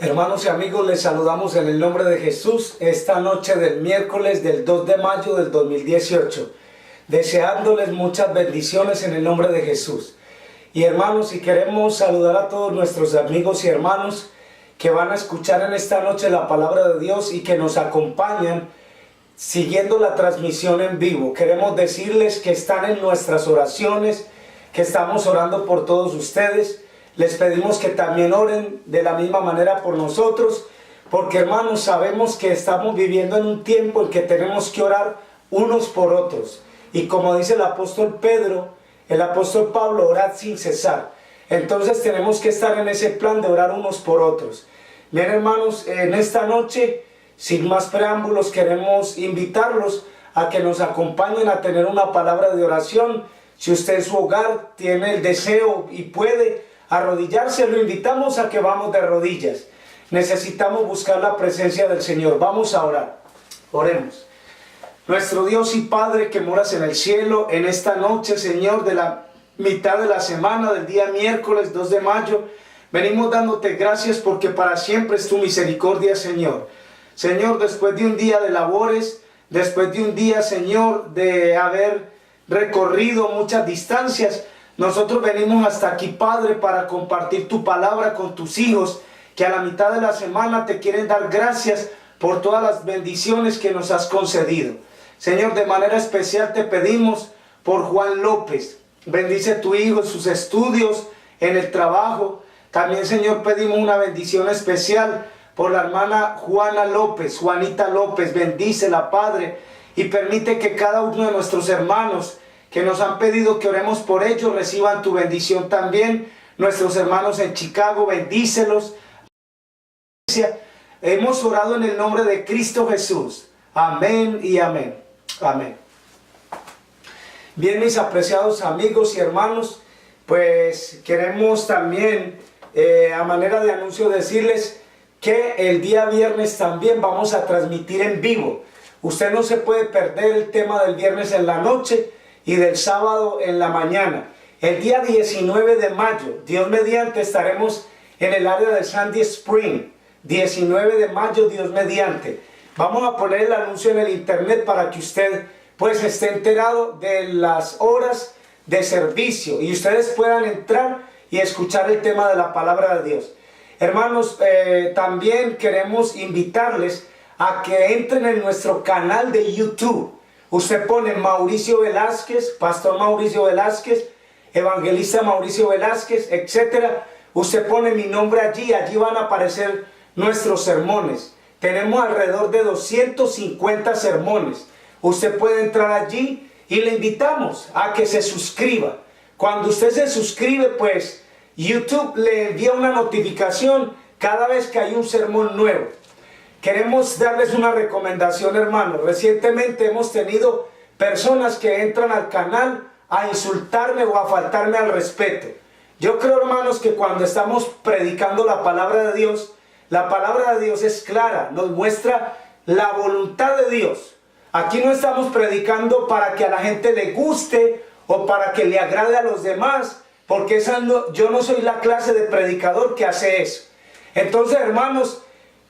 Hermanos y amigos, les saludamos en el nombre de Jesús esta noche del miércoles del 2 de mayo del 2018, deseándoles muchas bendiciones en el nombre de Jesús. Y hermanos, y queremos saludar a todos nuestros amigos y hermanos que van a escuchar en esta noche la palabra de Dios y que nos acompañan siguiendo la transmisión en vivo. Queremos decirles que están en nuestras oraciones, que estamos orando por todos ustedes. Les pedimos que también oren de la misma manera por nosotros, porque hermanos, sabemos que estamos viviendo en un tiempo en que tenemos que orar unos por otros. Y como dice el apóstol Pedro, el apóstol Pablo, orad sin cesar. Entonces tenemos que estar en ese plan de orar unos por otros. Bien, hermanos, en esta noche, sin más preámbulos, queremos invitarlos a que nos acompañen a tener una palabra de oración. Si usted en su hogar tiene el deseo y puede arrodillarse, lo invitamos a que vamos de rodillas. Necesitamos buscar la presencia del Señor. Vamos a orar. Oremos. Nuestro Dios y Padre que moras en el cielo, en esta noche, Señor, de la mitad de la semana, del día miércoles 2 de mayo, venimos dándote gracias porque para siempre es tu misericordia, Señor. Señor, después de un día de labores, después de un día, Señor, de haber recorrido muchas distancias, nosotros venimos hasta aquí, Padre, para compartir tu palabra con tus hijos, que a la mitad de la semana te quieren dar gracias por todas las bendiciones que nos has concedido. Señor, de manera especial te pedimos por Juan López. Bendice a tu hijo en sus estudios, en el trabajo. También, Señor, pedimos una bendición especial por la hermana Juana López, Juanita López. Bendícela, Padre, y permite que cada uno de nuestros hermanos que nos han pedido que oremos por ellos reciban tu bendición también. Nuestros hermanos en Chicago, bendícelos. Hemos orado en el nombre de Cristo Jesús. Amén y amén. Amén. Bien, mis apreciados amigos y hermanos, pues queremos también a manera de anuncio decirles que el día viernes también vamos a transmitir en vivo. Usted no se puede perder el tema del viernes en la noche y del sábado en la mañana. El día 19 de mayo, Dios mediante, estaremos en el área de Sandy Spring. 19 de mayo, Dios mediante. Vamos a poner el anuncio en el internet para que usted pues esté enterado de las horas de servicio y ustedes puedan entrar y escuchar el tema de la palabra de Dios. Hermanos, también queremos invitarles a que entren en nuestro canal de YouTube. Usted pone Mauricio Velázquez, Pastor Mauricio Velázquez, Evangelista Mauricio Velázquez, etc. Usted pone mi nombre allí, allí van a aparecer nuestros sermones. Tenemos alrededor de 250 sermones. Usted puede entrar allí y le invitamos a que se suscriba. Cuando usted se suscribe, pues YouTube le envía una notificación cada vez que hay un sermón nuevo. Queremos darles una recomendación, hermanos. Recientemente hemos tenido personas que entran al canal a insultarme o a faltarme al respeto. Yo creo, hermanos, que cuando estamos predicando la palabra de Dios es clara, nos muestra la voluntad de Dios. Aquí no estamos predicando para que a la gente le guste o para que le agrade a los demás, porque yo no soy la clase de predicador que hace eso. Entonces, hermanos,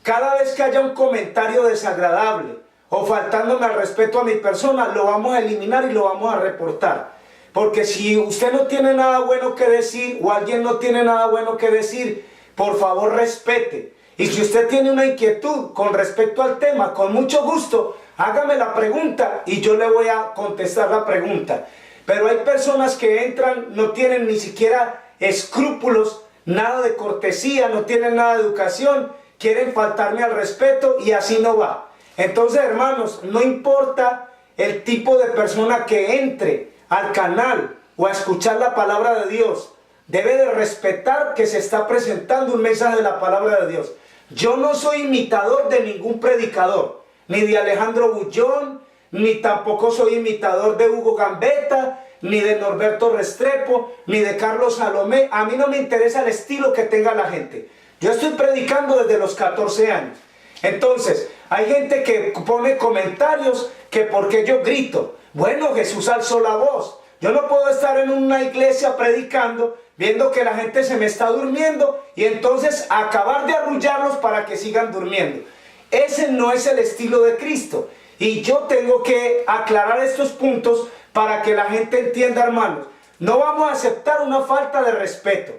cada vez que haya un comentario desagradable o faltándome al respeto a mi persona, lo vamos a eliminar y lo vamos a reportar. Porque si usted no tiene nada bueno que decir o alguien no tiene nada bueno que decir, por favor respete. Y si usted tiene una inquietud con respecto al tema, con mucho gusto, hágame la pregunta y yo le voy a contestar la pregunta. Pero hay personas que entran, no tienen ni siquiera escrúpulos, nada de cortesía, no tienen nada de educación, quieren faltarme al respeto y así no va. Entonces, hermanos, no importa el tipo de persona que entre al canal o a escuchar la palabra de Dios, debe de respetar que se está presentando un mensaje de la palabra de Dios. Yo no soy imitador de ningún predicador, ni de Alejandro Bullón, ni tampoco soy imitador de Hugo Gambetta, ni de Norberto Restrepo, ni de Carlos Salomé. A mí no me interesa el estilo que tenga la gente. Yo estoy predicando desde los 14 años. Entonces, hay gente que pone comentarios que porque yo grito. Bueno, Jesús alzó la voz. Yo no puedo estar en una iglesia predicando, viendo que la gente se me está durmiendo y entonces acabar de arrullarlos para que sigan durmiendo. Ese no es el estilo de Cristo. Y yo tengo que aclarar estos puntos para que la gente entienda, hermanos. No vamos a aceptar una falta de respeto.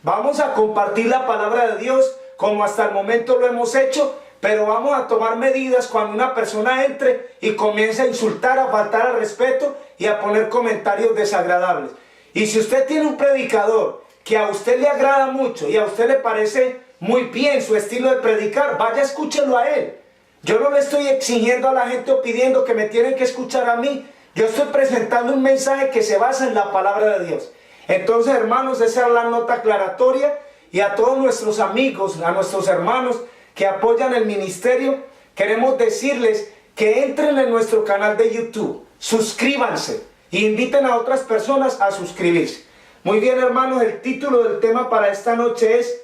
Vamos a compartir la palabra de Dios como hasta el momento lo hemos hecho, pero vamos a tomar medidas cuando una persona entre y comience a insultar, a faltar al respeto y a poner comentarios desagradables. Y si usted tiene un predicador que a usted le agrada mucho y a usted le parece muy bien su estilo de predicar, vaya, escúchelo a él. Yo no le estoy exigiendo a la gente o pidiendo que me tienen que escuchar a mí. Yo estoy presentando un mensaje que se basa en la palabra de Dios. Entonces, hermanos, esa es la nota aclaratoria. Y a todos nuestros amigos, a nuestros hermanos que apoyan el ministerio, queremos decirles que entren en nuestro canal de YouTube, suscríbanse e inviten a otras personas a suscribirse. Muy bien, hermanos, el título del tema para esta noche es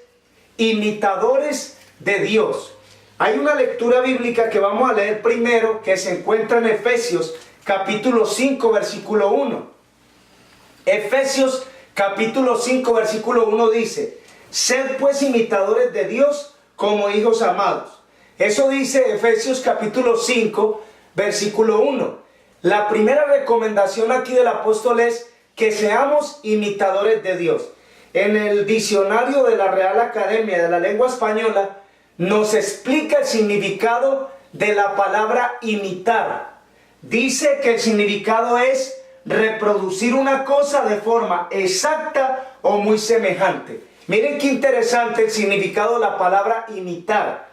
Imitadores de Dios. Hay una lectura bíblica que vamos a leer primero, que se encuentra en Efesios capítulo 5, versículo 1. Efesios capítulo 5, versículo 1 dice: sed pues imitadores de Dios como hijos amados. Eso dice Efesios capítulo 5, versículo 1. La primera recomendación aquí del apóstol es que seamos imitadores de Dios. En el diccionario de la Real Academia de la Lengua Española nos explica el significado de la palabra imitar. Dice que el significado es reproducir una cosa de forma exacta o muy semejante. Miren qué interesante el significado de la palabra imitar.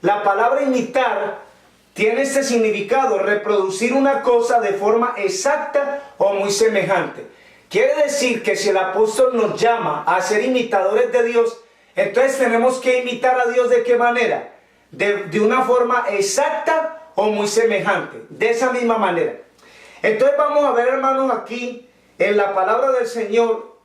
La palabra imitar tiene este significado, reproducir una cosa de forma exacta o muy semejante. Quiere decir que si el apóstol nos llama a ser imitadores de Dios, entonces tenemos que imitar a Dios ¿de qué manera? De una forma exacta o muy semejante, de esa misma manera. Entonces vamos a ver, hermanos, aquí en la palabra del Señor,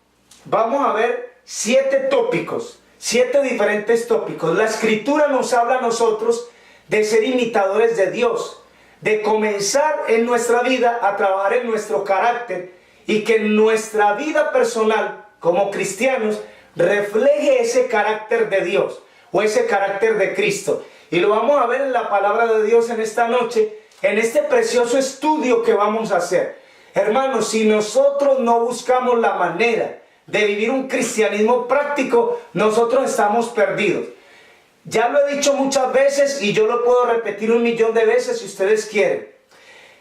vamos a ver 7 tópicos, 7 diferentes tópicos. La Escritura nos habla a nosotros de ser imitadores de Dios, de comenzar en nuestra vida a trabajar en nuestro carácter y que nuestra vida personal como cristianos refleje ese carácter de Dios o ese carácter de Cristo. Y lo vamos a ver en la palabra de Dios en esta noche, en este precioso estudio que vamos a hacer. Hermanos, si nosotros no buscamos la manera de vivir un cristianismo práctico, nosotros estamos perdidos. Ya lo he dicho muchas veces y yo lo puedo repetir 1.000.000 de veces si ustedes quieren.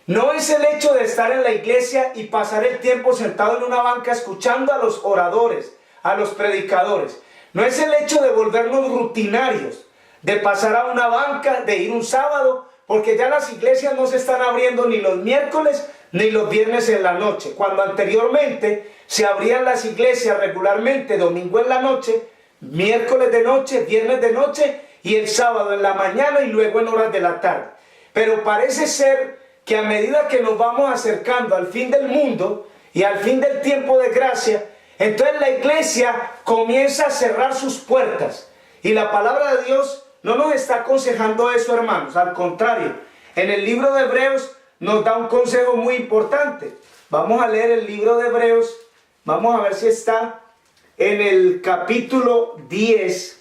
No es el hecho de estar en la iglesia y pasar el tiempo sentado en una banca escuchando a los oradores, a los predicadores. No es el hecho de volvernos rutinarios, de pasar a una banca, de ir un sábado, porque ya las iglesias no se están abriendo ni los miércoles ni los viernes en la noche, cuando anteriormente se abrían las iglesias regularmente domingo en la noche, miércoles de noche, viernes de noche y el sábado en la mañana y luego en horas de la tarde. Pero parece ser que a medida que nos vamos acercando al fin del mundo y al fin del tiempo de gracia, entonces la iglesia comienza a cerrar sus puertas. Y la palabra de Dios no nos está aconsejando eso, hermanos. Al contrario, en el libro de Hebreos nos da un consejo muy importante. Vamos a leer el libro de Hebreos. Vamos a ver si está en el capítulo 10.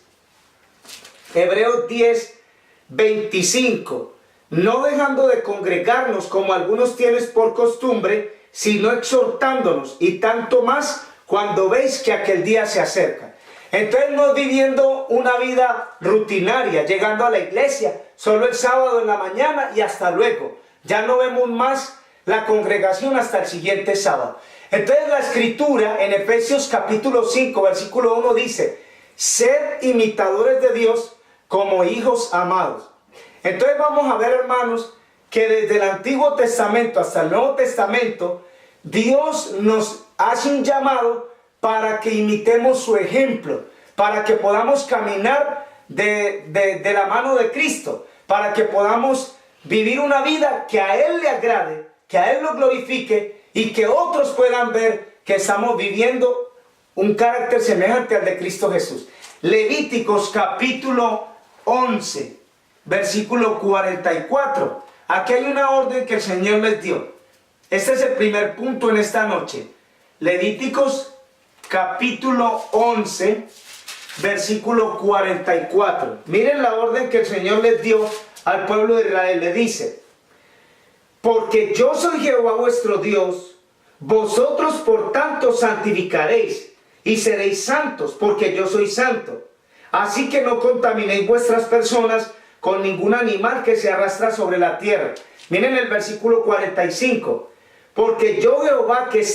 Hebreos 10, 25. No dejando de congregarnos como algunos tienen por costumbre, sino exhortándonos, y tanto más cuando veis que aquel día se acerca. Entonces no viviendo una vida rutinaria, llegando a la iglesia solo el sábado en la mañana y hasta luego. Ya no vemos más la congregación hasta el siguiente sábado. Entonces la Escritura en Efesios capítulo 5 versículo 1 dice: sed imitadores de Dios como hijos amados. Entonces vamos a ver, hermanos, que desde el Antiguo Testamento hasta el Nuevo Testamento, Dios nos hace un llamado para que imitemos su ejemplo, para que podamos caminar de la mano de Cristo, para que podamos vivir una vida que a Él le agrade, que a Él lo glorifique y que otros puedan ver que estamos viviendo un carácter semejante al de Cristo Jesús. Levíticos capítulo 11, versículo 44. Aquí hay una orden que el Señor les dio. Este es el primer punto en esta noche. Levíticos capítulo 11, versículo 44. Miren la orden que el Señor les dio al pueblo de Israel. Le dice: porque yo soy Jehová vuestro Dios, vosotros por tanto santificaréis y seréis santos, porque yo soy santo. Así que no contaminéis vuestras personas con ningún animal que se arrastra sobre la tierra. Miren el versículo 45. Porque yo Jehová que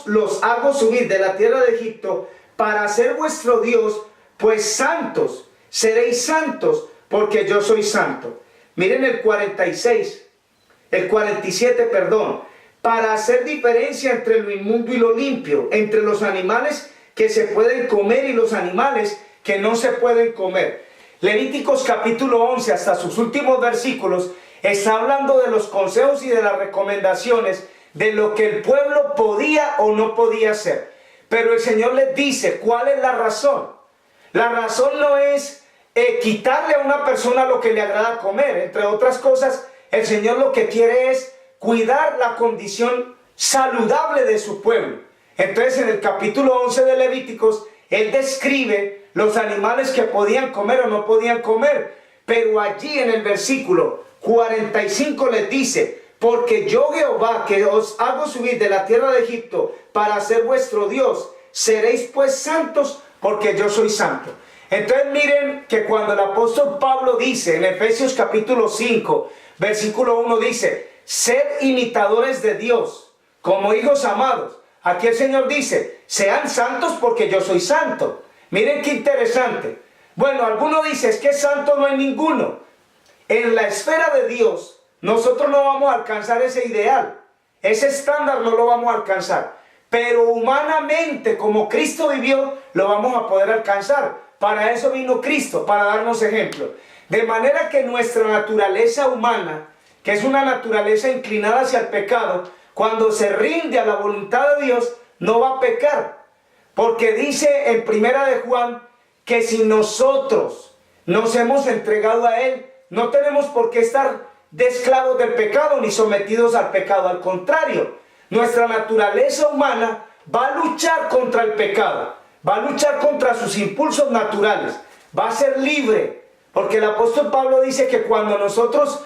los hago subir de la tierra de Egipto para ser vuestro Dios, pues santos, seréis santos, porque yo soy santo. Miren el 47, perdón. Para hacer diferencia entre lo inmundo y lo limpio, entre los animales que se pueden comer y los animales que no se pueden comer. Levíticos capítulo 11 hasta sus últimos versículos está hablando de los consejos y de las recomendaciones de lo que el pueblo podía o no podía hacer. Pero el Señor les dice cuál es la razón. La razón no es quitarle a una persona lo que le agrada comer. Entre otras cosas, el Señor lo que quiere es cuidar la condición saludable de su pueblo. Entonces, en el capítulo 11 de Levíticos, Él describe los animales que podían comer o no podían comer. Pero allí en el versículo 45 les dice: porque yo Jehová que os hago subir de la tierra de Egipto para ser vuestro Dios, seréis pues santos, porque yo soy santo. Entonces miren que cuando el apóstol Pablo dice en Efesios capítulo 5, versículo 1 dice: sed imitadores de Dios, como hijos amados. Aquí el Señor dice: sean santos porque yo soy santo. Miren qué interesante. Bueno, alguno dice: es que santo no hay ninguno. En la esfera de Dios, nosotros no vamos a alcanzar ese ideal. Ese estándar no lo vamos a alcanzar. Pero humanamente, como Cristo vivió, lo vamos a poder alcanzar. Para eso vino Cristo, para darnos ejemplo. De manera que nuestra naturaleza humana, que es una naturaleza inclinada hacia el pecado, cuando se rinde a la voluntad de Dios, no va a pecar. Porque dice en Primera de Juan que si nosotros nos hemos entregado a Él, no tenemos por qué estar de esclavos del pecado ni sometidos al pecado. Al contrario, nuestra naturaleza humana va a luchar contra el pecado, va a luchar contra sus impulsos naturales, va a ser libre. Porque el apóstol Pablo dice que cuando nosotros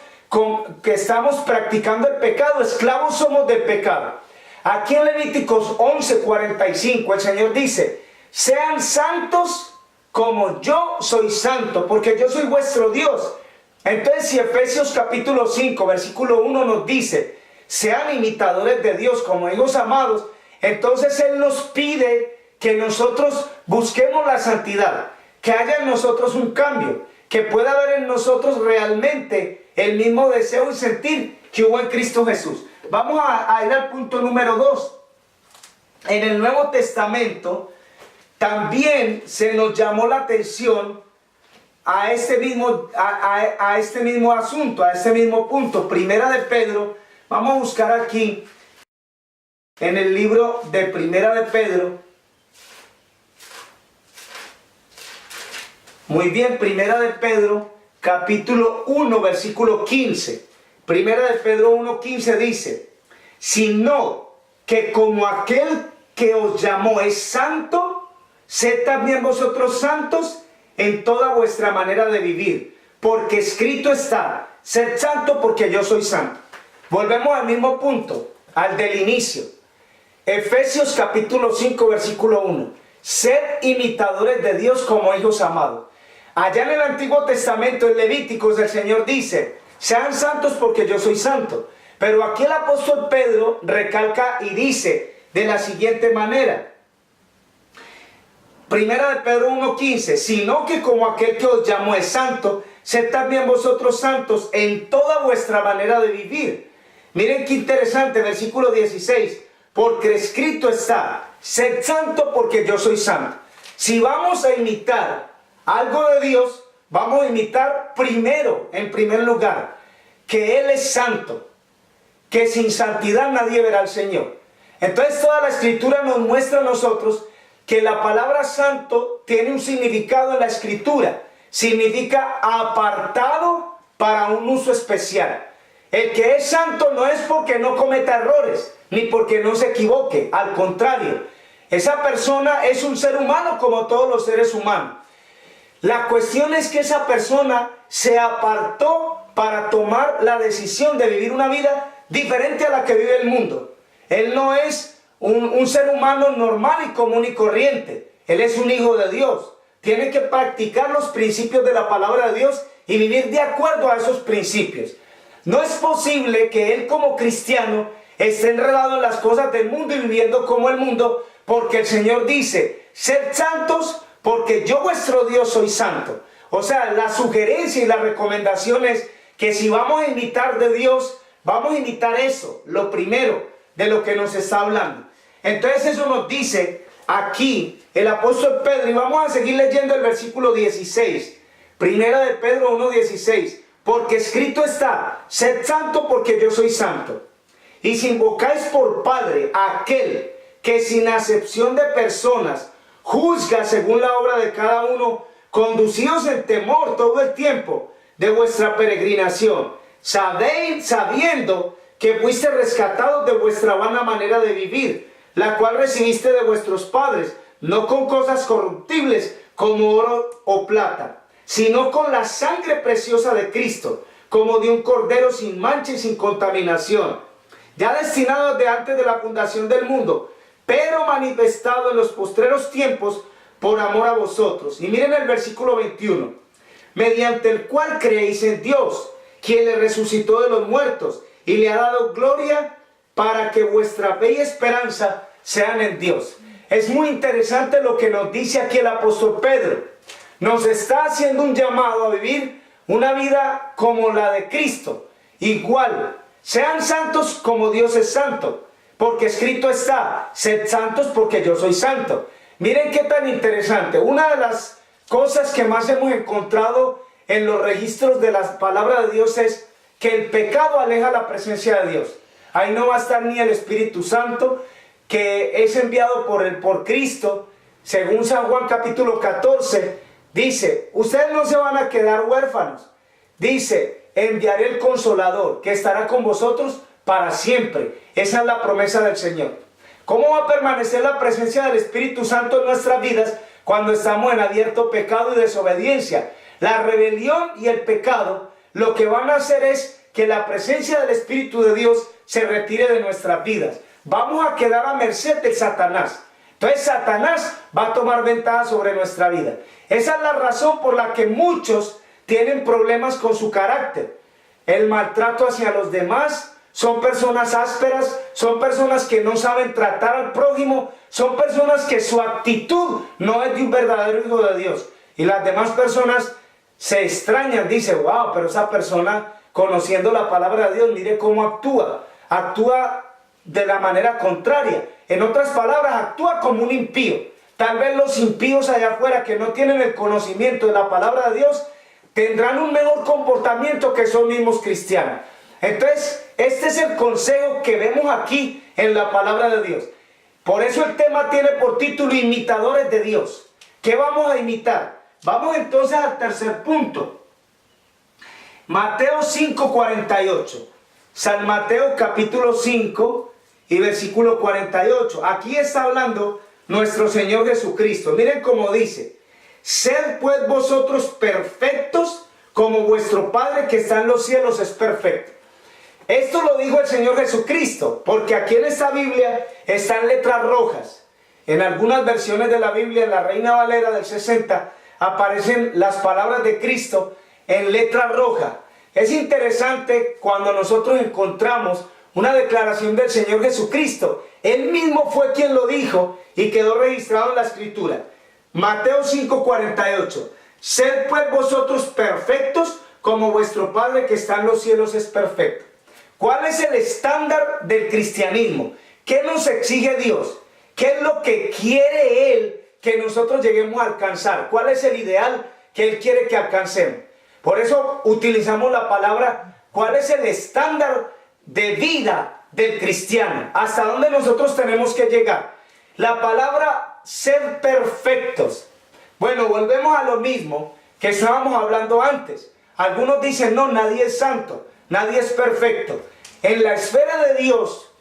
que estamos practicando el pecado, esclavos somos del pecado. Aquí en Levíticos 11:45 el Señor dice: sean santos como yo soy santo, porque yo soy vuestro Dios. Entonces, si Efesios capítulo 5 versículo 1 nos dice: sean imitadores de Dios como hijos amados, entonces Él nos pide que nosotros busquemos la santidad, que haya en nosotros un cambio, que pueda haber en nosotros realmente el mismo deseo y sentir que hubo en Cristo Jesús. Vamos a ir al punto número 2. En el Nuevo Testamento también se nos llamó la atención a este mismo asunto, a este mismo punto. Primera de Pedro, vamos a buscar aquí en el libro de Primera de Pedro. Muy bien, Primera de Pedro, capítulo 1, versículo 15. Primera de Pedro 1:15 dice: sino que como aquel que os llamó es santo, sed también vosotros santos en toda vuestra manera de vivir, porque escrito está: sed santo porque yo soy santo. Volvemos al mismo punto, al del inicio. Efesios capítulo 5, versículo 1. Sed imitadores de Dios como hijos amados. Allá en el Antiguo Testamento, en Levíticos, el Señor dice: sean santos porque yo soy santo. Pero aquí el apóstol Pedro recalca y dice de la siguiente manera. Primera de Pedro 1:15: sino que como aquel que os llamó es santo, sed también vosotros santos en toda vuestra manera de vivir. Miren qué interesante, versículo 16: porque escrito está: sed santo porque yo soy santo. Si vamos a imitar algo de Dios, vamos a imitar primero, en primer lugar, que Él es santo, que sin santidad nadie verá al Señor. Entonces toda la Escritura nos muestra a nosotros que la palabra santo tiene un significado en la Escritura. Significa apartado para un uso especial. El que es santo no es porque no cometa errores, ni porque no se equivoque. Al contrario, esa persona es un ser humano como todos los seres humanos. La cuestión es que esa persona se apartó para tomar la decisión de vivir una vida diferente a la que vive el mundo. Él no es un ser humano normal y común y corriente. Él es un hijo de Dios. Tiene que practicar los principios de la palabra de Dios y vivir de acuerdo a esos principios. No es posible que él como cristiano esté enredado en las cosas del mundo y viviendo como el mundo, porque el Señor dice, sed santos porque yo vuestro Dios soy santo. O sea, la sugerencia y la recomendación es que si vamos a imitar de Dios, vamos a imitar eso, lo primero de lo que nos está hablando. Entonces eso nos dice aquí el apóstol Pedro, y vamos a seguir leyendo el versículo 16, primera de Pedro 1:16, porque escrito está, sed santo porque yo soy santo. Y si invocáis por Padre a aquel que sin acepción de personas juzga según la obra de cada uno, conducíos en temor todo el tiempo de vuestra peregrinación, sabiendo que fuiste rescatados de vuestra vana manera de vivir, la cual recibiste de vuestros padres, no con cosas corruptibles como oro o plata, sino con la sangre preciosa de Cristo, como de un cordero sin mancha y sin contaminación, ya destinado de antes de la fundación del mundo, pero manifestado en los postreros tiempos por amor a vosotros. Y miren el versículo 21, mediante el cual creéis en Dios, quien le resucitó de los muertos y le ha dado gloria, para que vuestra fe y esperanza sean en Dios. Es muy interesante lo que nos dice aquí el apóstol Pedro. Nos está haciendo un llamado a vivir una vida como la de Cristo. Igual, sean santos como Dios es santo, porque escrito está, sed santos porque yo soy santo. Miren qué tan interesante. Una de las cosas que más hemos encontrado en los registros de la palabra de Dios es que el pecado aleja la presencia de Dios. Ahí no va a estar ni el Espíritu Santo, que es enviado por Cristo. Según San Juan capítulo 14, dice, ustedes no se van a quedar huérfanos. Dice, enviaré el Consolador, que estará con vosotros para siempre. Esa es la promesa del Señor. ¿Cómo va a permanecer la presencia del Espíritu Santo en nuestras vidas cuando estamos en abierto pecado y desobediencia? La rebelión y el pecado lo que van a hacer es que la presencia del Espíritu de Dios se retire de nuestras vidas. Vamos a quedar a merced de Satanás. Entonces Satanás va a tomar ventaja sobre nuestra vida. Esa es la razón por la que muchos tienen problemas con su carácter. El maltrato hacia los demás, son personas ásperas, son personas que no saben tratar al prójimo, son personas que su actitud no es de un verdadero hijo de Dios. Y las demás personas se extrañan, dicen, wow, pero esa persona, conociendo la palabra de Dios, mire cómo actúa. Actúa de la manera contraria. En otras palabras, actúa como un impío. Tal vez los impíos allá afuera que no tienen el conocimiento de la palabra de Dios tendrán un mejor comportamiento que esos mismos cristianos. Entonces, este es el consejo que vemos aquí en la palabra de Dios. Por eso el tema tiene por título Imitadores de Dios. ¿Qué vamos a imitar? Vamos entonces al tercer punto. Mateo 5:48. San Mateo capítulo 5 y versículo 48. Aquí está hablando nuestro Señor Jesucristo. Miren cómo dice: sed pues vosotros perfectos como vuestro Padre que está en los cielos es perfecto. Esto lo dijo el Señor Jesucristo, porque aquí en esta Biblia están letras rojas. En algunas versiones de la Biblia, en la Reina Valera del 60, aparecen las palabras de Cristo en letra roja. Es interesante cuando nosotros encontramos una declaración del Señor Jesucristo. Él mismo fue quien lo dijo y quedó registrado en la Escritura. Mateo 5:48. Sed pues vosotros perfectos como vuestro Padre que está en los cielos es perfecto. ¿Cuál es el estándar del cristianismo? ¿Qué nos exige Dios? ¿Qué es lo que quiere Él que nosotros lleguemos a alcanzar? ¿Cuál es el ideal que Él quiere que alcancemos? Por eso utilizamos la palabra, ¿cuál es el estándar de vida del cristiano? ¿Hasta dónde nosotros tenemos que llegar? La palabra ser perfectos. Bueno, volvemos a lo mismo que estábamos hablando antes. Algunos dicen, no, nadie es santo, nadie es perfecto. En la esfera de Dios,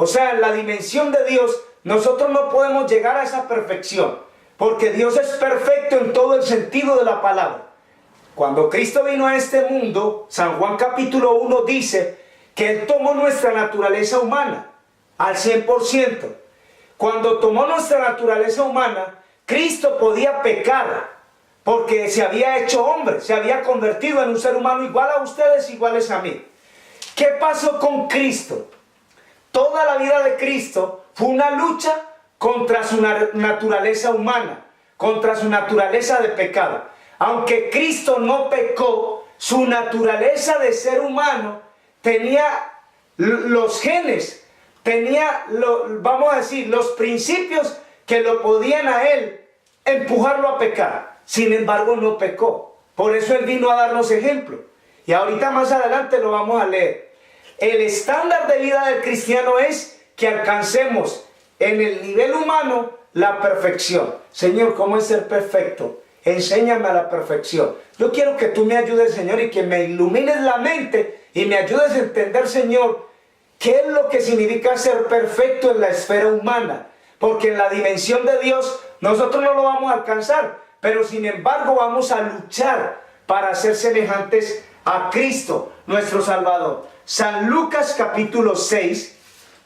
o sea, en la dimensión de Dios, nosotros no podemos llegar a esa perfección, porque Dios es perfecto en todo el sentido de la palabra. Cuando Cristo vino a este mundo, San Juan capítulo 1 dice que Él tomó nuestra naturaleza humana al 100%. Cuando tomó nuestra naturaleza humana, Cristo podía pecar, porque se había hecho hombre, se había convertido en un ser humano igual a ustedes, iguales a mí. ¿Qué pasó con Cristo? Toda la vida de Cristo fue una lucha contra su naturaleza humana, contra su naturaleza de pecado. Aunque Cristo no pecó, su naturaleza de ser humano tenía los genes, tenía, vamos a decir, los principios que lo podían a Él empujarlo a pecar. Sin embargo, no pecó. Por eso Él vino a darnos ejemplo. Y ahorita más adelante lo vamos a leer. El estándar de vida del cristiano es que alcancemos en el nivel humano la perfección. Señor, ¿cómo es ser perfecto? Enséñame a la perfección. Yo quiero que tú me ayudes, Señor, y que me ilumines la mente y me ayudes a entender, Señor, qué es lo que significa ser perfecto en la esfera humana. Porque en la dimensión de Dios nosotros no lo vamos a alcanzar, pero sin embargo vamos a luchar para ser semejantes a Cristo, nuestro Salvador. San Lucas capítulo 6,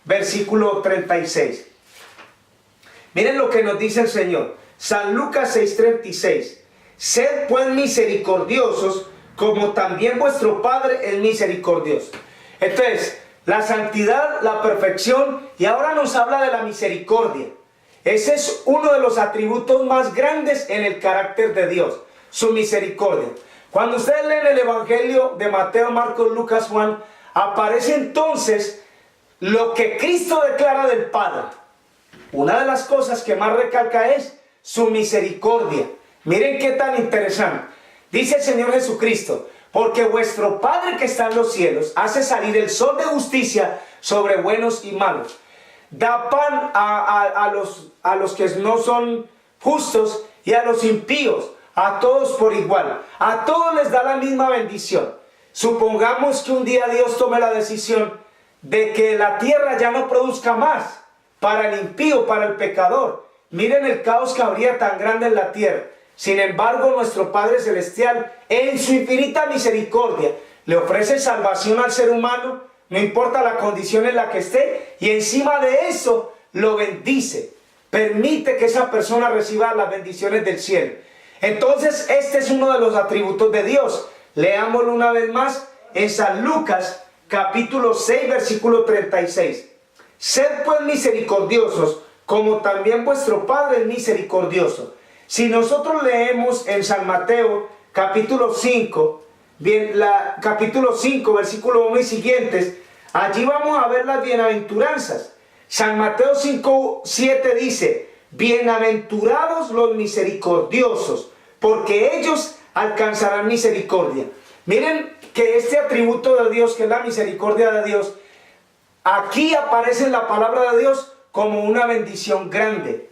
versículo 36. Miren lo que nos dice el Señor. San Lucas 6:36. Sed pues misericordiosos, como también vuestro Padre es misericordioso. Entonces, la santidad, la perfección, y ahora nos habla de la misericordia. Ese es uno de los atributos más grandes en el carácter de Dios, su misericordia. Cuando ustedes leen el Evangelio de Mateo, Marcos, Lucas, Juan, aparece entonces lo que Cristo declara del Padre. Una de las cosas que más recalca es su misericordia. Miren qué tan interesante. Dice el Señor Jesucristo: porque vuestro Padre que está en los cielos hace salir el sol de justicia sobre buenos y malos. Da pan a los que no son justos y a los impíos, a todos por igual. A todos les da la misma bendición. Supongamos que un día Dios tome la decisión de que la tierra ya no produzca más para el impío, para el pecador. Miren el caos que habría tan grande en la tierra. Sin embargo, nuestro Padre Celestial, en su infinita misericordia, le ofrece salvación al ser humano, no importa la condición en la que esté, y encima de eso lo bendice. Permite que esa persona reciba las bendiciones del cielo. Entonces, este es uno de los atributos de Dios. Leámoslo una vez más en San Lucas, capítulo 6, versículo 36. Sed pues misericordiosos, como también vuestro Padre es misericordioso. Si nosotros leemos en San Mateo, capítulo 5, capítulo 5, versículo 1 y siguientes, allí vamos a ver las bienaventuranzas. San Mateo 5, 7 dice: bienaventurados los misericordiosos, porque ellos alcanzarán misericordia. Miren que este atributo de Dios, que es la misericordia de Dios, aquí aparece en la palabra de Dios como una bendición grande.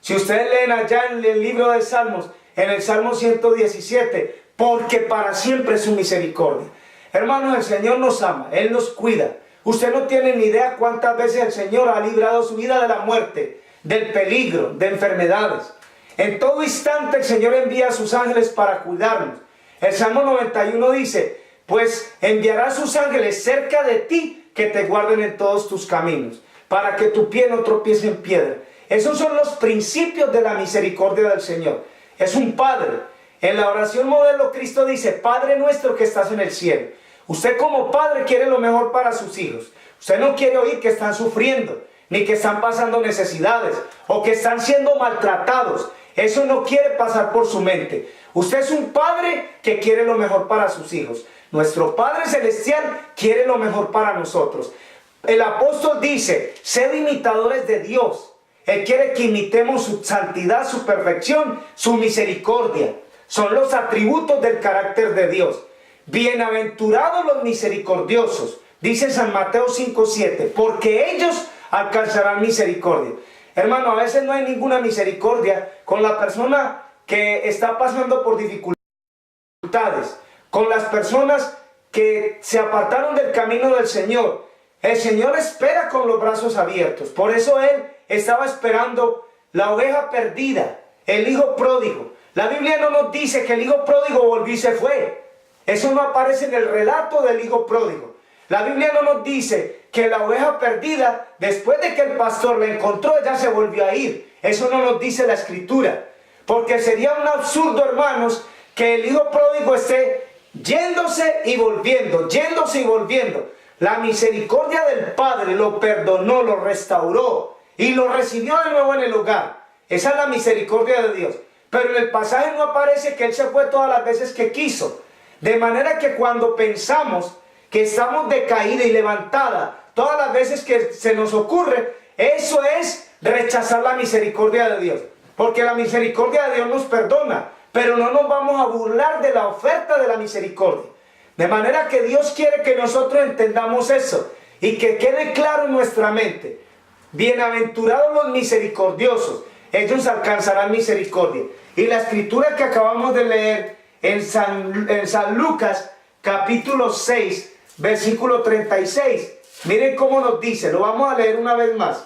Si ustedes leen allá en el libro de Salmos, en el Salmo 117, porque para siempre es su misericordia. Hermanos, el Señor nos ama, Él nos cuida. Usted no tiene ni idea cuántas veces el Señor ha librado su vida de la muerte, del peligro, de enfermedades. En todo instante el Señor envía a sus ángeles para cuidarnos. El Salmo 91 dice: pues enviará a sus ángeles cerca de ti, que te guarden en todos tus caminos, para que tu pie no tropiece en piedra. Esos son los principios de la misericordia del Señor. Es un Padre. En la oración modelo Cristo dice: Padre nuestro que estás en el cielo. Usted como padre quiere lo mejor para sus hijos. Usted no quiere oír que están sufriendo, ni que están pasando necesidades, o que están siendo maltratados. Eso no quiere pasar por su mente. Usted es un padre que quiere lo mejor para sus hijos. Nuestro Padre Celestial quiere lo mejor para nosotros. El apóstol dice: sed imitadores de Dios. Él quiere que imitemos su santidad, su perfección, su misericordia. Son los atributos del carácter de Dios. Bienaventurados los misericordiosos, dice San Mateo 5:7, porque ellos alcanzarán misericordia. Hermano, a veces no hay ninguna misericordia con la persona que está pasando por dificultades, con las personas que se apartaron del camino del Señor. El Señor espera con los brazos abiertos. Por eso Él estaba esperando la oveja perdida, el hijo pródigo. La Biblia no nos dice que el hijo pródigo volvió y se fue. Eso no aparece en el relato del hijo pródigo. La Biblia no nos dice que la oveja perdida, después de que el pastor la encontró, ya se volvió a ir. Eso no nos dice la Escritura. Porque sería un absurdo, hermanos, que el hijo pródigo esté yéndose y volviendo, yéndose y volviendo. La misericordia del Padre lo perdonó, lo restauró y lo recibió de nuevo en el hogar. Esa es la misericordia de Dios. Pero en el pasaje no aparece que Él se fue todas las veces que quiso. De manera que cuando pensamos que estamos decaída y levantada, todas las veces que se nos ocurre, eso es rechazar la misericordia de Dios. Porque la misericordia de Dios nos perdona, pero no nos vamos a burlar de la oferta de la misericordia. De manera que Dios quiere que nosotros entendamos eso y que quede claro en nuestra mente. Bienaventurados los misericordiosos, ellos alcanzarán misericordia. Y la escritura que acabamos de leer en San Lucas, capítulo 6, versículo 36. Miren cómo nos dice, lo vamos a leer una vez más.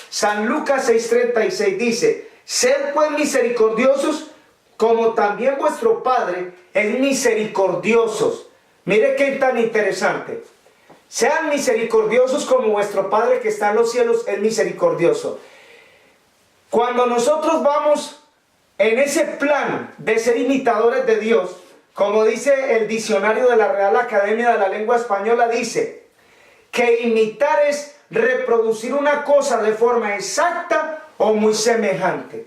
San Lucas 6:36 dice: sed pues misericordiosos, como también vuestro Padre es misericordiosos. Mire qué tan interesante. Sean misericordiosos como vuestro Padre que está en los cielos es misericordioso. Cuando nosotros vamos en ese plan de ser imitadores de Dios, como dice el diccionario de la Real Academia de la Lengua Española, dice que imitar es reproducir una cosa de forma exacta o muy semejante.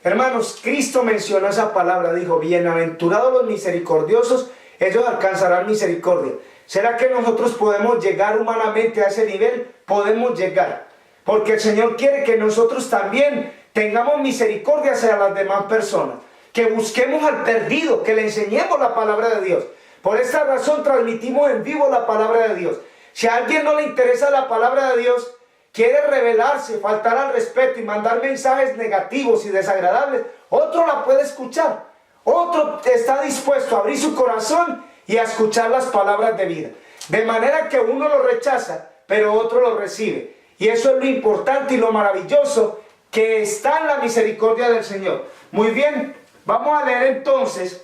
Hermanos, Cristo mencionó esa palabra, dijo: bienaventurados los misericordiosos, ellos alcanzarán misericordia. ¿Será que nosotros podemos llegar humanamente a ese nivel? Podemos llegar, porque el Señor quiere que nosotros también tengamos misericordia hacia las demás personas, que busquemos al perdido, que le enseñemos la palabra de Dios. Por esta razón transmitimos en vivo la palabra de Dios. Si a alguien no le interesa la palabra de Dios, quiere rebelarse, faltar al respeto y mandar mensajes negativos y desagradables, otro la puede escuchar. Otro está dispuesto a abrir su corazón y a escuchar las palabras de vida. De manera que uno lo rechaza, pero otro lo recibe. Y eso es lo importante y lo maravilloso que está en la misericordia del Señor. Muy bien, vamos a leer entonces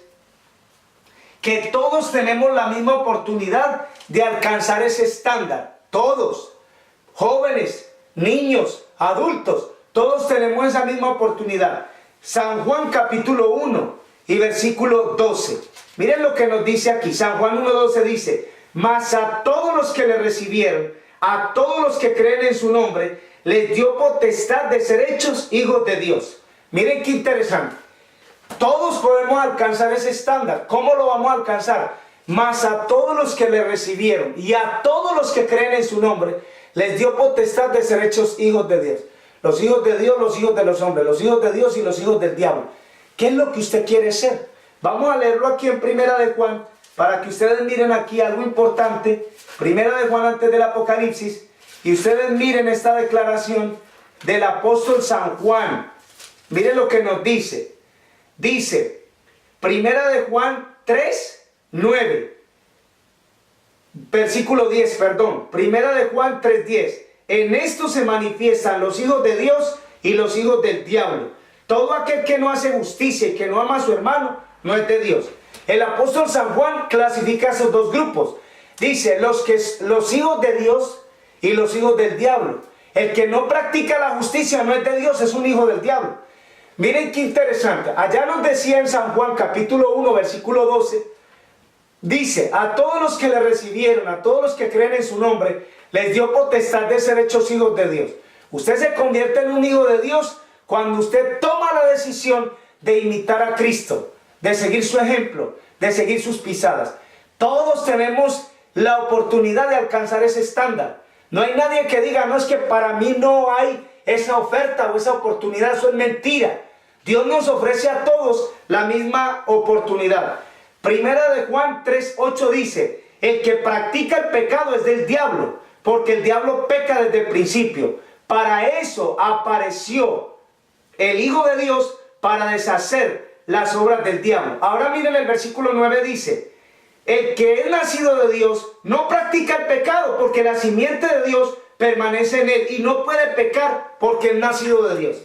que todos tenemos la misma oportunidad de alcanzar ese estándar. Todos, jóvenes, niños, adultos, todos tenemos esa misma oportunidad. San Juan capítulo 1 y versículo 12. Miren lo que nos dice aquí. San Juan 1:12 dice: mas a todos los que le recibieron, a todos los que creen en su nombre, les dio potestad de ser hechos hijos de Dios. Miren qué interesante. Todos podemos alcanzar ese estándar. ¿Cómo lo vamos a alcanzar? Mas a todos los que le recibieron y a todos los que creen en su nombre, les dio potestad de ser hechos hijos de Dios. Los hijos de Dios, los hijos de los hombres, los hijos de Dios y los hijos del diablo. ¿Qué es lo que usted quiere ser? Vamos a leerlo aquí en Primera de Juan, para que ustedes miren aquí algo importante. Primera de Juan antes del Apocalipsis, y ustedes miren esta declaración del apóstol San Juan. Miren lo que nos dice. Dice, Primera de Juan 3:9, versículo 10, perdón. Primera de Juan 3:10. En esto se manifiestan los hijos de Dios y los hijos del diablo. Todo aquel que no hace justicia y que no ama a su hermano, no es de Dios. El apóstol San Juan clasifica a esos dos grupos. Dice, los hijos de Dios y los hijos del diablo. El que no practica la justicia no es de Dios, es un hijo del diablo. Miren qué interesante. Allá nos decía en San Juan capítulo 1, versículo 12. Dice, a todos los que le recibieron, a todos los que creen en su nombre, les dio potestad de ser hechos hijos de Dios. Usted se convierte en un hijo de Dios cuando usted toma la decisión de imitar a Cristo, de seguir su ejemplo, de seguir sus pisadas. Todos tenemos la oportunidad de alcanzar ese estándar. No hay nadie que diga, no, es que para mí no hay esa oferta o esa oportunidad. Eso es mentira. Dios nos ofrece a todos la misma oportunidad. Primera de Juan 3:8 dice, el que practica el pecado es del diablo, porque el diablo peca desde el principio. Para eso apareció el Hijo de Dios, para deshacer las obras del diablo. Ahora miren el versículo 9, dice, el que es nacido de Dios no practica el pecado, porque la simiente de Dios permanece en él y no puede pecar porque es nacido de Dios.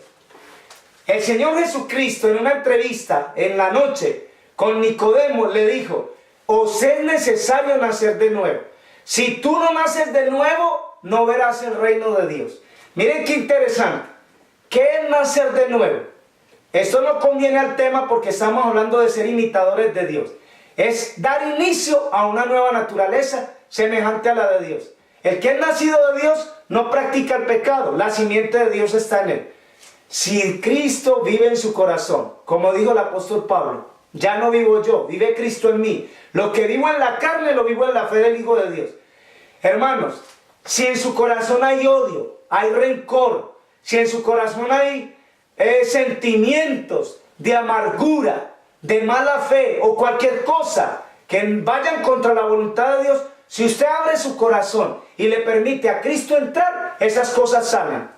El Señor Jesucristo, en una entrevista en la noche con Nicodemo, le dijo: os es necesario nacer de nuevo. Si tú no naces de nuevo, no verás el reino de Dios. Miren qué interesante. ¿Qué es nacer de nuevo? Esto no conviene al tema porque estamos hablando de ser imitadores de Dios. Es dar inicio a una nueva naturaleza semejante a la de Dios. El que es nacido de Dios no practica el pecado. La simiente de Dios está en él. Si Cristo vive en su corazón, como dijo el apóstol Pablo, ya no vivo yo, vive Cristo en mí. Lo que vivo en la carne, lo vivo en la fe del Hijo de Dios. Hermanos, si en su corazón hay odio, hay rencor, si en su corazón hay sentimientos de amargura, de mala fe o cualquier cosa que vayan contra la voluntad de Dios, si usted abre su corazón y le permite a Cristo entrar, esas cosas salen.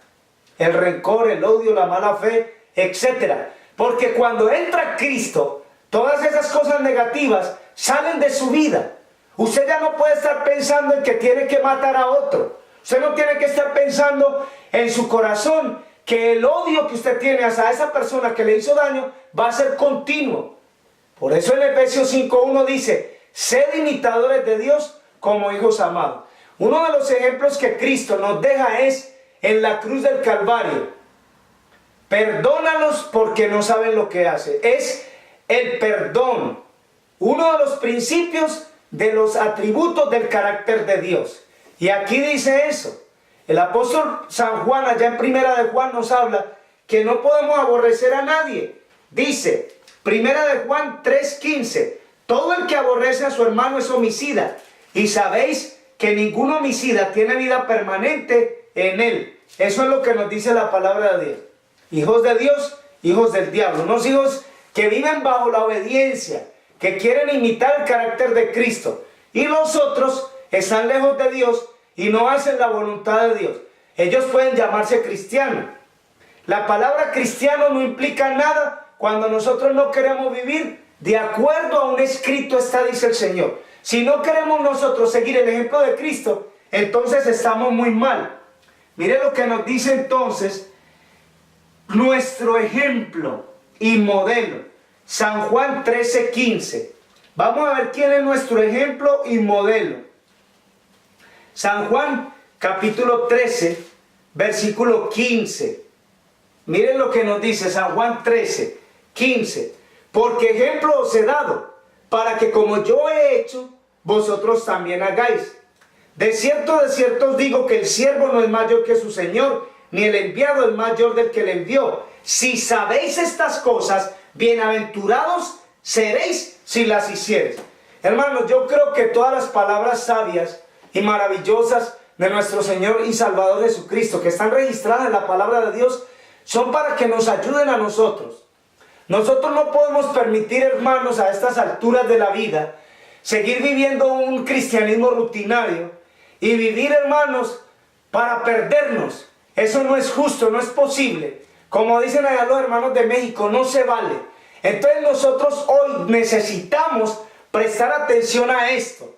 El rencor, el odio, la mala fe, etc. Porque cuando entra Cristo, todas esas cosas negativas salen de su vida. Usted ya no puede estar pensando en que tiene que matar a otro. Usted no tiene que estar pensando en su corazón que el odio que usted tiene hacia esa persona que le hizo daño va a ser continuo. Por eso en Efesios 5:1 dice: sed imitadores de Dios como hijos amados. Uno de los ejemplos que Cristo nos deja es en la cruz del Calvario. Perdónalos porque no saben lo que hacen. Es el perdón. Uno de los principios de los atributos del carácter de Dios. Y aquí dice eso. El apóstol San Juan, allá en Primera de Juan, nos habla que no podemos aborrecer a nadie. Dice, Primera de Juan 3:15, todo el que aborrece a su hermano es homicida. Y sabéis que ningún homicida tiene vida permanente en él. Eso es lo que nos dice la palabra de Dios. Hijos de Dios, hijos del diablo. Unos hijos que viven bajo la obediencia, que quieren imitar el carácter de Cristo. Y los otros están lejos de Dios y no hacen la voluntad de Dios. Ellos pueden llamarse cristianos. La palabra cristiano no implica nada cuando nosotros no queremos vivir de acuerdo a un escrito está, dice el Señor. Si no queremos nosotros seguir el ejemplo de Cristo, entonces estamos muy mal. Mire lo que nos dice entonces nuestro ejemplo y modelo. San Juan 13:15. Vamos a ver quién es nuestro ejemplo y modelo. San Juan capítulo 13, versículo 15. Miren lo que nos dice San Juan 13:15. Porque ejemplo os he dado, para que como yo he hecho, vosotros también hagáis. De cierto os digo que el siervo no es mayor que su señor, ni el enviado es mayor del que le envió. Si sabéis estas cosas, bienaventurados seréis si las hiciereis. Hermanos, yo creo que todas las palabras sabias y maravillosas de nuestro Señor y Salvador Jesucristo, que están registradas en la palabra de Dios, son para que nos ayuden a nosotros. Nosotros no podemos permitir, hermanos, a estas alturas de la vida, seguir viviendo un cristianismo rutinario y vivir, hermanos, para perdernos. Eso no es justo, no es posible. Como dicen allá los hermanos de México, no se vale. Entonces nosotros hoy necesitamos prestar atención a esto.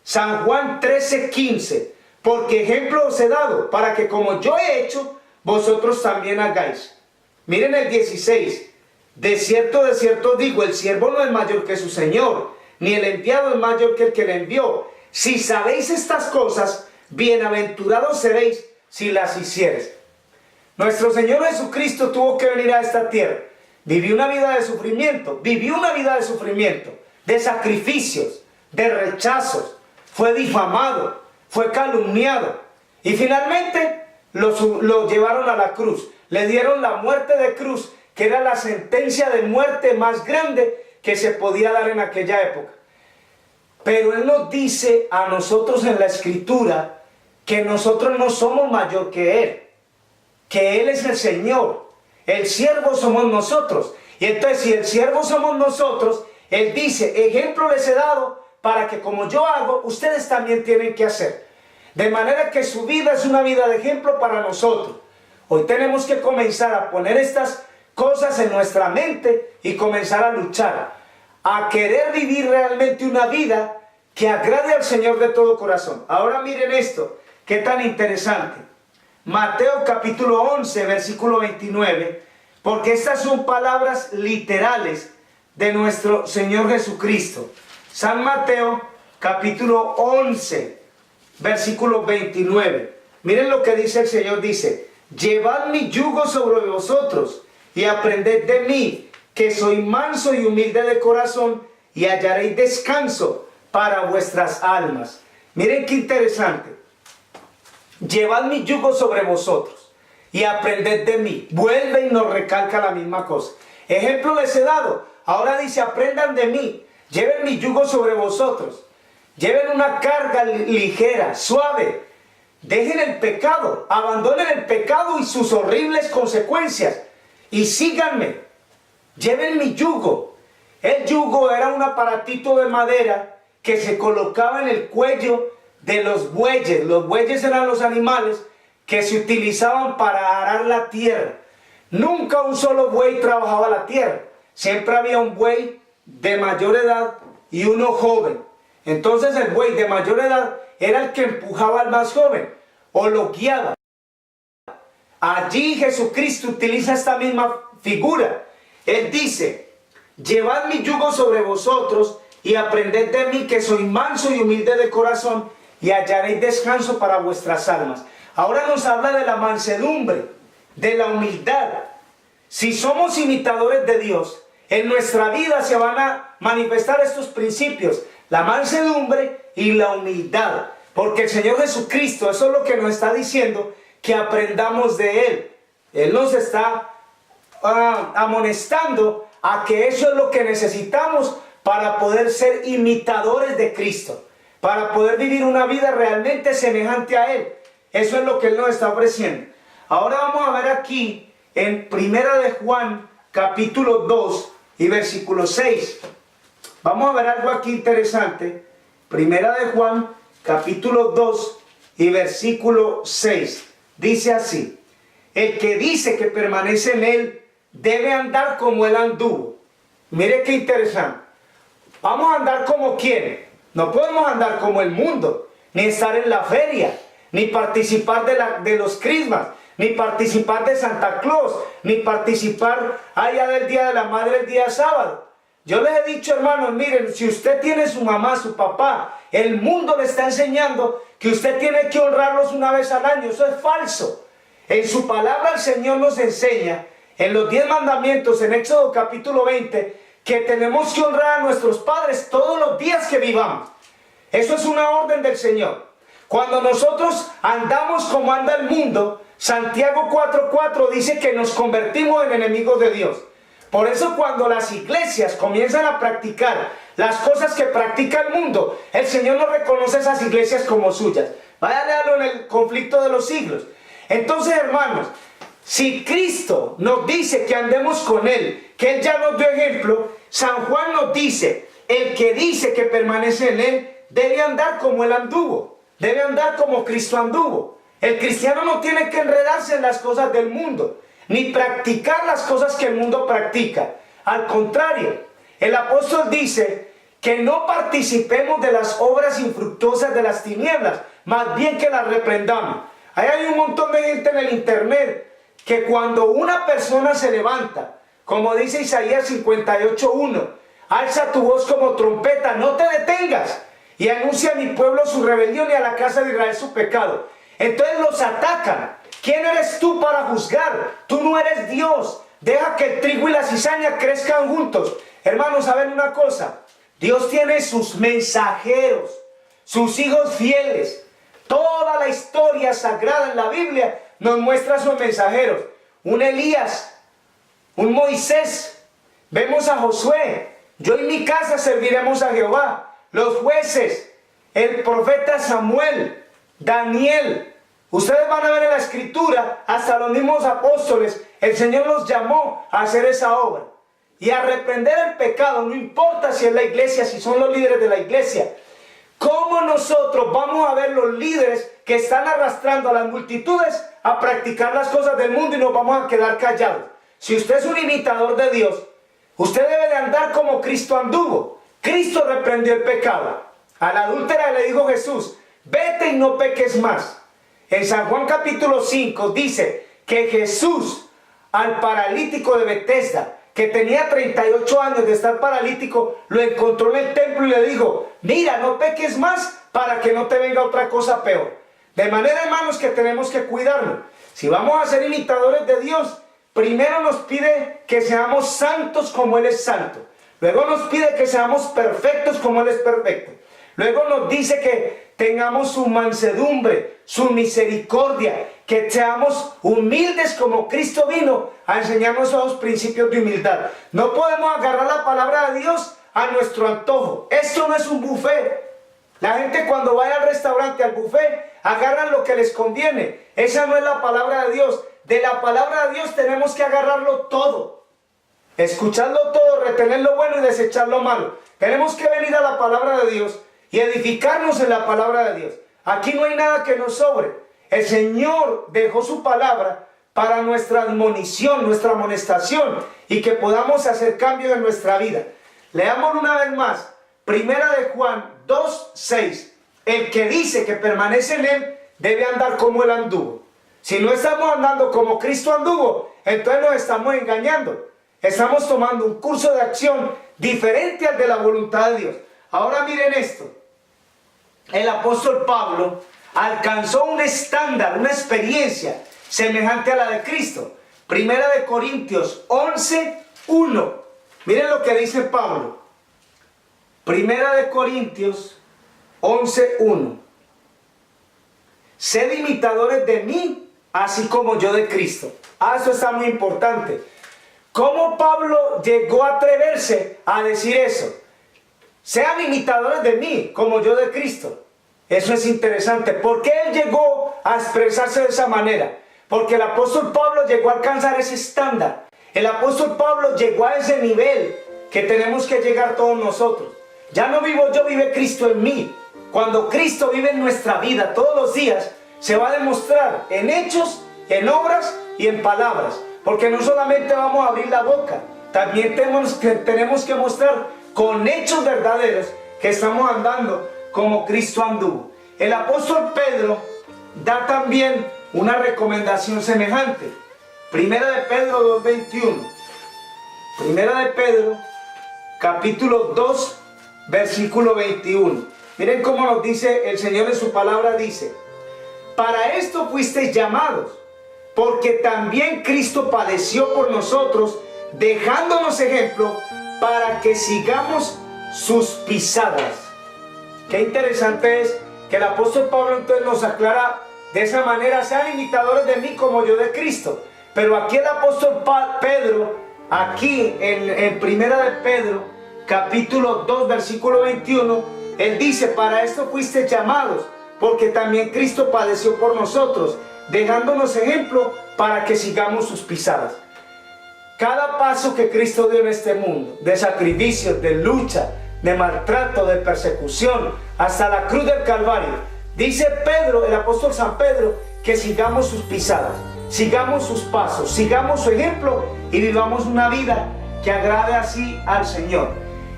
San Juan 13:15. Porque ejemplo os he dado, para que como yo he hecho, vosotros también hagáis. Miren el 16. De cierto os digo, el siervo no es mayor que su señor, ni el enviado es mayor que el que le envió. Si sabéis estas cosas, bienaventurados seréis si las hiciereis. Nuestro Señor Jesucristo tuvo que venir a esta tierra. Vivió una vida de sufrimiento, de sacrificios, de rechazos. Fue difamado, fue calumniado. Y finalmente lo llevaron a la cruz. Le dieron la muerte de cruz, que era la sentencia de muerte más grande que se podía dar en aquella época. Pero Él nos dice a nosotros en la Escritura que nosotros no somos mayor que Él, que Él es el Señor, el siervo somos nosotros. Y entonces si el siervo somos nosotros, Él dice, ejemplo les he dado para que como yo hago, ustedes también tienen que hacer. De manera que su vida es una vida de ejemplo para nosotros. Hoy tenemos que comenzar a poner estas cosas en nuestra mente y comenzar a luchar, a querer vivir realmente una vida que agrade al Señor de todo corazón. Ahora miren esto, qué tan interesante. Mateo capítulo 11, versículo 29, porque estas son palabras literales de nuestro Señor Jesucristo. San Mateo capítulo 11, versículo 29. Miren lo que dice el Señor, dice: llevad mi yugo sobre vosotros y aprended de mí, que soy manso y humilde de corazón, y hallaréis descanso para vuestras almas. Miren qué interesante. Llevad mi yugo sobre vosotros y aprended de mí. Vuelve y nos recalca la misma cosa. Ejemplo les he dado. Ahora dice: aprendan de mí. Lleven mi yugo sobre vosotros. Lleven una carga ligera, suave. Dejen el pecado. Abandonen el pecado y sus horribles consecuencias. Y síganme. Lleven mi yugo. El yugo era un aparatito de madera que se colocaba en el cuello de los bueyes. Los bueyes eran los animales que se utilizaban para arar la tierra. Nunca un solo buey trabajaba la tierra. Siempre había un buey de mayor edad y uno joven. Entonces el buey de mayor edad era el que empujaba al más joven o lo guiaba. Allí Jesucristo utiliza esta misma figura. Él dice: llevad mi yugo sobre vosotros y aprended de mí, que soy manso y humilde de corazón, y hallaréis descanso para vuestras almas. Ahora nos habla de la mansedumbre, de la humildad. Si somos imitadores de Dios, en nuestra vida se van a manifestar estos principios: la mansedumbre y la humildad. Porque el Señor Jesucristo, eso es lo que nos está diciendo, que aprendamos de Él. Él nos está amonestando a que eso es lo que necesitamos para poder ser imitadores de Cristo, para poder vivir una vida realmente semejante a Él. Eso es lo que Él nos está ofreciendo. Ahora vamos a ver aquí en Primera de Juan capítulo 2 y versículo 6. Vamos a ver algo aquí interesante. Primera de Juan capítulo 2 y versículo 6. Dice así: el que dice que permanece en Él debe andar como Él anduvo. Mire qué interesante. Vamos a andar como quién. No podemos andar como el mundo, ni estar en la feria, ni participar de los crismas, ni participar de Santa Claus, ni participar allá del Día de la Madre el día sábado. Yo les he dicho, hermanos, miren, si usted tiene su mamá, su papá, el mundo le está enseñando que usted tiene que honrarlos una vez al año. Eso es falso. En su palabra el Señor nos enseña, en los 10 mandamientos, en Éxodo capítulo 20, que tenemos que honrar a nuestros padres todos los días que vivamos. Eso es una orden del Señor. Cuando nosotros andamos como anda el mundo, Santiago 4:4 dice que nos convertimos en enemigos de Dios. Por eso cuando las iglesias comienzan a practicar las cosas que practica el mundo, el Señor no reconoce esas iglesias como suyas. Vaya a leerlo en el conflicto de los siglos. Entonces, hermanos, si Cristo nos dice que andemos con Él, que Él ya nos dio ejemplo, San Juan nos dice: el que dice que permanece en Él debe andar como Él anduvo, debe andar como Cristo anduvo. El cristiano no tiene que enredarse en las cosas del mundo, ni practicar las cosas que el mundo practica. Al contrario, el apóstol dice que no participemos de las obras infructuosas de las tinieblas, más bien que las reprendamos. Ahí hay un montón de gente en el internet que cuando una persona se levanta, como dice Isaías 58:1, alza tu voz como trompeta, no te detengas, y anuncia a mi pueblo su rebelión y a la casa de Israel su pecado. Entonces los atacan. ¿Quién eres tú para juzgar? Tú no eres Dios. Deja que el trigo y la cizaña crezcan juntos. Hermanos, ¿saben una cosa? Dios tiene sus mensajeros, sus hijos fieles. Toda la historia sagrada en la Biblia nos muestra a sus mensajeros. Un Elías, un Moisés. Vemos a Josué. Yo y mi casa serviremos a Jehová. Los jueces, el profeta Samuel, Daniel. Ustedes van a ver en la escritura, hasta los mismos apóstoles, el Señor los llamó a hacer esa obra y a reprender el pecado. No importa si es la iglesia, si son los líderes de la iglesia. ¿Cómo nosotros vamos a ver los líderes que están arrastrando a las multitudes a practicar las cosas del mundo y nos vamos a quedar callados? Si usted es un imitador de Dios, usted debe de andar como Cristo anduvo. Cristo reprendió el pecado. A la adúltera le dijo Jesús, vete y no peques más. En San Juan capítulo 5 dice que Jesús al paralítico de Betesda, que tenía 38 años de estar paralítico, lo encontró en el templo y le dijo, mira, no peques más para que no te venga otra cosa peor. De manera, hermanos, que tenemos que cuidarnos. Si vamos a ser imitadores de Dios, primero nos pide que seamos santos como Él es santo. Luego nos pide que seamos perfectos como Él es perfecto. Luego nos dice que tengamos su mansedumbre, su misericordia, que seamos humildes como Cristo vino a enseñarnos esos principios de humildad. No podemos agarrar la palabra de Dios a nuestro antojo. Esto no es un buffet. La gente cuando vaya al restaurante, al buffet, agarran lo que les conviene. Esa no es la palabra de Dios. De la palabra de Dios tenemos que agarrarlo todo. Escucharlo todo, retener lo bueno y desechar lo malo. Tenemos que venir a la palabra de Dios y edificarnos en la palabra de Dios. Aquí no hay nada que nos sobre. El Señor dejó su palabra para nuestra admonición, nuestra amonestación, y que podamos hacer cambio en nuestra vida. Leamos una vez más, Primera de Juan 2:6. El que dice que permanece en Él debe andar como Él anduvo. Si no estamos andando como Cristo anduvo, entonces nos estamos engañando. Estamos tomando un curso de acción diferente al de la voluntad de Dios. Ahora miren esto. El apóstol Pablo alcanzó un estándar, una experiencia semejante a la de Cristo. Primera de Corintios 11:1. Miren lo que dice Pablo. Primera de Corintios 11:1. Sed imitadores de mí, así como yo de Cristo. Eso está muy importante. ¿Cómo Pablo llegó a atreverse a decir eso? Sean imitadores de mí, como yo de Cristo. Eso es interesante. ¿Por qué él llegó a expresarse de esa manera? Porque el apóstol Pablo llegó a alcanzar ese estándar. El apóstol Pablo llegó a ese nivel que tenemos que llegar todos nosotros. Ya no vivo yo, vive Cristo en mí. Cuando Cristo vive en nuestra vida todos los días, se va a demostrar en hechos, en obras y en palabras. Porque no solamente vamos a abrir la boca, también tenemos que mostrar con hechos verdaderos que estamos andando como Cristo anduvo. El apóstol Pedro da también una recomendación semejante. Primera de Pedro 2:21. Primera de Pedro, capítulo 2, versículo 21. Miren cómo nos dice el Señor en su palabra, dice: para esto fuisteis llamados, porque también Cristo padeció por nosotros, dejándonos ejemplo para que sigamos sus pisadas. Qué interesante es que el apóstol Pablo entonces nos aclara de esa manera: sean imitadores de mí como yo de Cristo. Pero aquí el apóstol Pedro, aquí en Primera de Pedro, capítulo 2, versículo 21, él dice: para esto fuiste llamados, porque también Cristo padeció por nosotros, dejándonos ejemplo para que sigamos sus pisadas. Cada paso que Cristo dio en este mundo, de sacrificio, de lucha, de maltrato, de persecución, hasta la cruz del Calvario, dice Pedro, el apóstol San Pedro, que sigamos sus pisadas, sigamos sus pasos, sigamos su ejemplo y vivamos una vida que agrade así al Señor.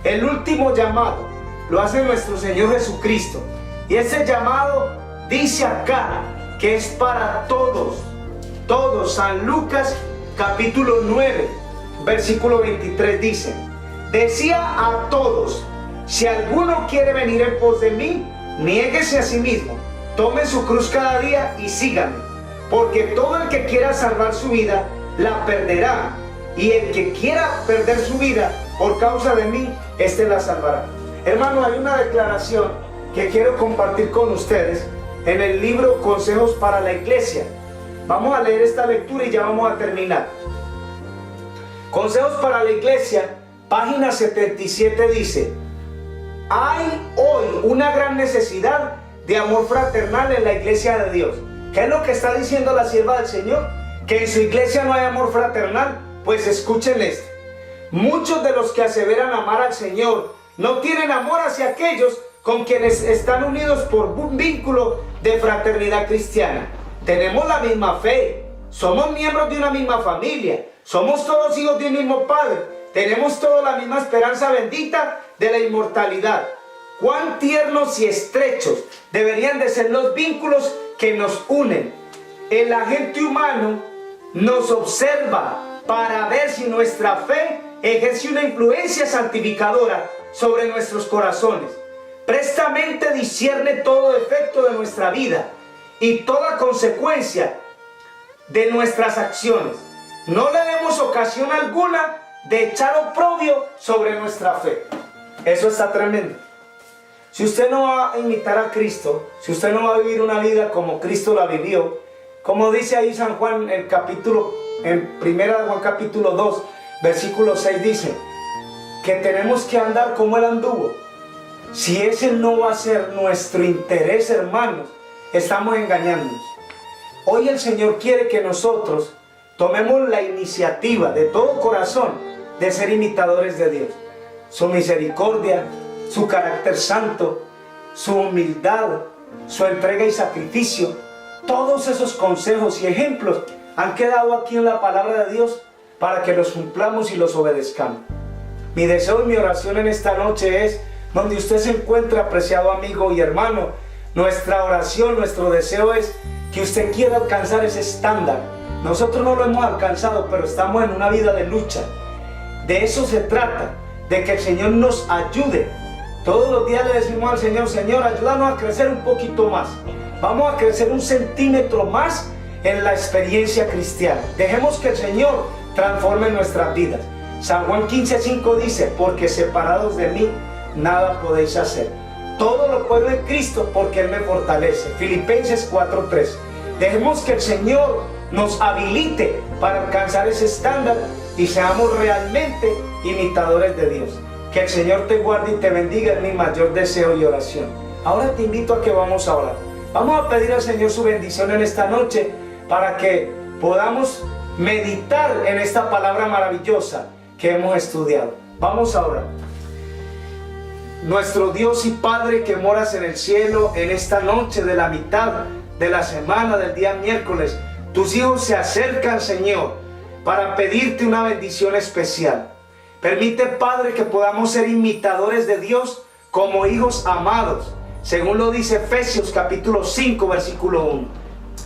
El último llamado lo hace nuestro Señor Jesucristo, y ese llamado dice acá que es para todos, todos. San Lucas capítulo 9, versículo 23 dice: decía a todos, si alguno quiere venir en pos de mí, niéguese a sí mismo, tome su cruz cada día y sígame, porque todo el que quiera salvar su vida, la perderá, y el que quiera perder su vida por causa de mí, éste la salvará. Hermanos, hay una declaración que quiero compartir con ustedes en el libro Consejos para la Iglesia. Vamos a leer esta lectura y ya vamos a terminar. Consejos para la Iglesia, página 77, dice: hay hoy una gran necesidad de amor fraternal en la iglesia de Dios. ¿Qué es lo que está diciendo la sierva del Señor? Que en su iglesia no hay amor fraternal. Pues escuchen esto: muchos de los que aseveran amar al Señor no tienen amor hacia aquellos con quienes están unidos por un vínculo de fraternidad cristiana. Tenemos la misma fe, somos miembros de una misma familia, somos todos hijos de un mismo Padre, tenemos todos la misma esperanza bendita de la inmortalidad. cuán tiernos y estrechos deberían de ser los vínculos que nos unen. El agente humano nos observa para ver si nuestra fe ejerce una influencia santificadora sobre nuestros corazones. Prestamente discierne todo efecto de nuestra vida y toda consecuencia de nuestras acciones. No le demos ocasión alguna de echar oprobio sobre nuestra fe. Eso está tremendo. Si usted no va a imitar a Cristo, si usted no va a vivir una vida como Cristo la vivió, como dice ahí San Juan en 1 Juan capítulo 2, versículo 6 dice, que tenemos que andar como Él anduvo. Si ese no va a ser nuestro interés, hermanos, estamos engañándonos. Hoy el Señor quiere que nosotros tomemos la iniciativa de todo corazón de ser imitadores de Dios. Su misericordia, su carácter santo, su humildad, su entrega y sacrificio, todos esos consejos y ejemplos han quedado aquí en la palabra de Dios para que los cumplamos y los obedezcamos. Mi deseo y mi oración en esta noche es, donde usted se encuentra, apreciado amigo y hermano, nuestra oración, nuestro deseo es que usted quiera alcanzar ese estándar. Nosotros no lo hemos alcanzado, pero estamos en una vida de lucha. De eso se trata, de que el Señor nos ayude. Todos los días le decimos al Señor, Señor, ayúdanos a crecer un poquito más. Vamos a crecer 1 centímetro más en la experiencia cristiana. Dejemos que el Señor transforme nuestras vidas. San Juan 15:5 dice, porque separados de mí, nada podéis hacer. Todo lo puedo en Cristo porque Él me fortalece. Filipenses 4:3. Dejemos que el Señor nos habilite para alcanzar ese estándar y seamos realmente imitadores de Dios. Que el Señor te guarde y te bendiga, es mi mayor deseo y oración. Ahora te invito a que vamos a orar. Vamos a pedir al Señor su bendición en esta noche para que podamos meditar en esta palabra maravillosa que hemos estudiado. Vamos a orar. Nuestro Dios y Padre que moras en el cielo, en esta noche de la mitad de la semana del día miércoles, tus hijos se acercan, Señor, para pedirte una bendición especial. Permite, Padre, que podamos ser imitadores de Dios como hijos amados, según lo dice Efesios capítulo 5, versículo 1.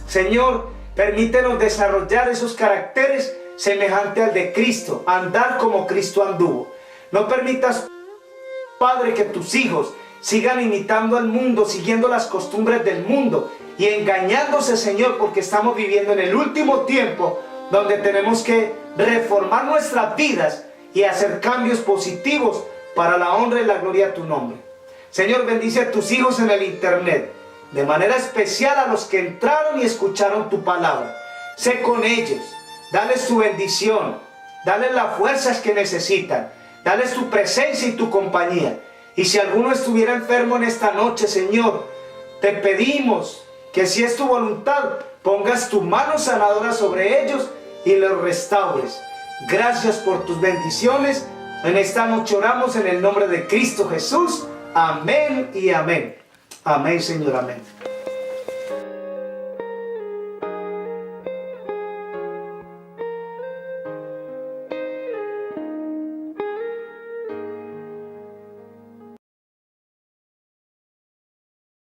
Señor, permítenos desarrollar esos caracteres semejantes al de Cristo, andar como Cristo anduvo. No permitas, Padre, que tus hijos sigan imitando al mundo, siguiendo las costumbres del mundo y engañándose, Señor, porque estamos viviendo en el último tiempo donde tenemos que reformar nuestras vidas y hacer cambios positivos para la honra y la gloria de tu nombre. Señor, bendice a tus hijos en el internet, de manera especial a los que entraron y escucharon tu palabra. Sé con ellos, dales tu bendición, dales las fuerzas que necesitan, dales tu presencia y tu compañía. Y si alguno estuviera enfermo en esta noche, Señor, te pedimos que si es tu voluntad, pongas tu mano sanadora sobre ellos y los restaures. Gracias por tus bendiciones. En esta noche oramos en el nombre de Cristo Jesús. Amén y amén. Amén, Señor, amén.